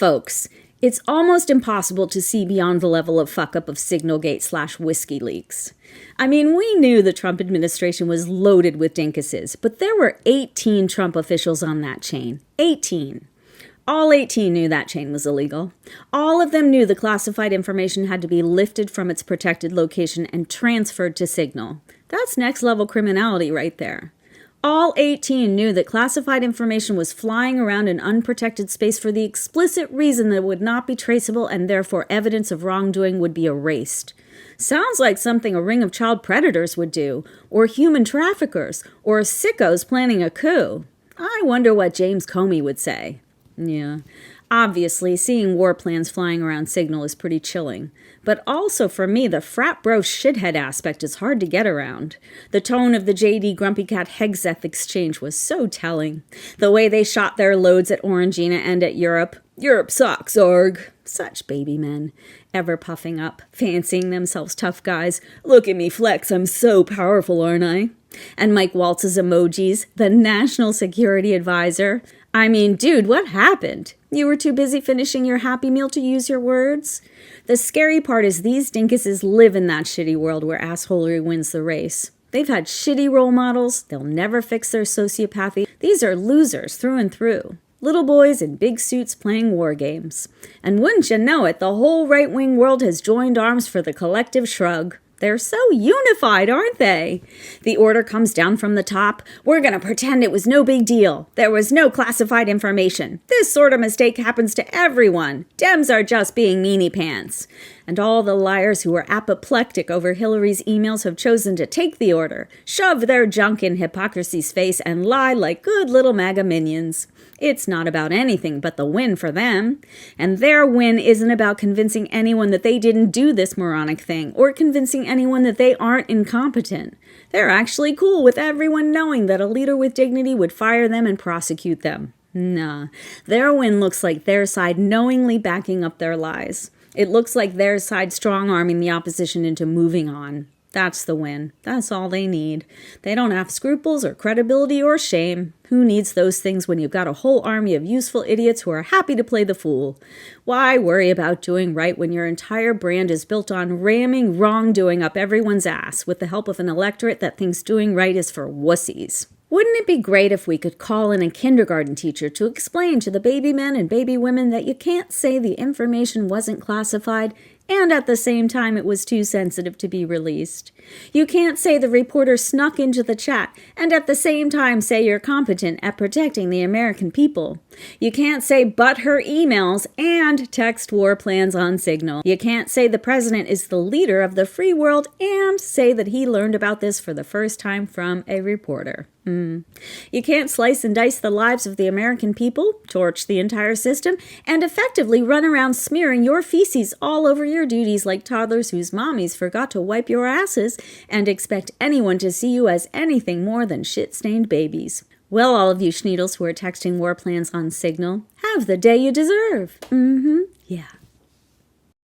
Folks, it's almost impossible to see beyond the level of fuck-up of signalgate/whiskey leaks. I mean, we knew the Trump administration was loaded with dinkuses, but there were 18 Trump officials on that chain. 18. All 18 knew that chain was illegal. All of them knew the classified information had to be lifted from its protected location and transferred to Signal. That's next-level criminality right there. All 18 knew that classified information was flying around in unprotected space for the explicit reason that it would not be traceable and therefore evidence of wrongdoing would be erased. Sounds like something a ring of child predators would do, or human traffickers, or sickos planning a coup. I wonder what James Comey would say. Yeah, obviously, seeing war plans flying around Signal is pretty chilling. But also for me, the frat bro shithead aspect is hard to get around. The tone of the JD Grumpy Cat Hegseth exchange was so telling. The way they shot their loads at Orangina and at Europe. Europe sucks, Org. Such baby men. Ever puffing up, fancying themselves tough guys. Look at me flex, I'm so powerful, aren't I? And Mike Waltz's emojis, the national security advisor. I mean, dude, what happened? You were too busy finishing your Happy Meal to use your words? The scary part is these dinkuses live in that shitty world where assholery wins the race. They've had shitty role models. They'll never fix their sociopathy. These are losers through and through. Little boys in big suits playing war games. And wouldn't you know it, the whole right-wing world has joined arms for the collective shrug. They're so unified, aren't they? The order comes down from the top. We're going to pretend it was no big deal. There was no classified information. This sort of mistake happens to everyone. Dems are just being meanie pants. And all the liars who were apoplectic over Hillary's emails have chosen to take the order, shove their junk in hypocrisy's face, and lie like good little MAGA minions. It's not about anything but the win for them. And their win isn't about convincing anyone that they didn't do this moronic thing, or convincing anyone that they aren't incompetent. They're actually cool with everyone knowing that a leader with dignity would fire them and prosecute them. Nah, their win looks like their side knowingly backing up their lies. It looks like their side strong-arming the opposition into moving on. That's the win. That's all they need. They don't have scruples or credibility or shame. Who needs those things when you've got a whole army of useful idiots who are happy to play the fool? Why worry about doing right when your entire brand is built on ramming wrongdoing up everyone's ass with the help of an electorate that thinks doing right is for wussies? Wouldn't it be great if we could call in a kindergarten teacher to explain to the baby men and baby women that you can't say the information wasn't classified and at the same time it was too sensitive to be released? You can't say the reporter snuck into the chat and at the same time say you're competent at protecting the American people. You can't say but her emails and text war plans on Signal. You can't say the president is the leader of the free world and say that he learned about this for the first time from a reporter. You can't slice and dice the lives of the American people, torch the entire system, and effectively run around smearing your feces all over your duties like toddlers whose mommies forgot to wipe your asses and expect anyone to see you as anything more than shit-stained babies. Well, all of you schneedles who are texting war plans on Signal, have the day you deserve. Yeah.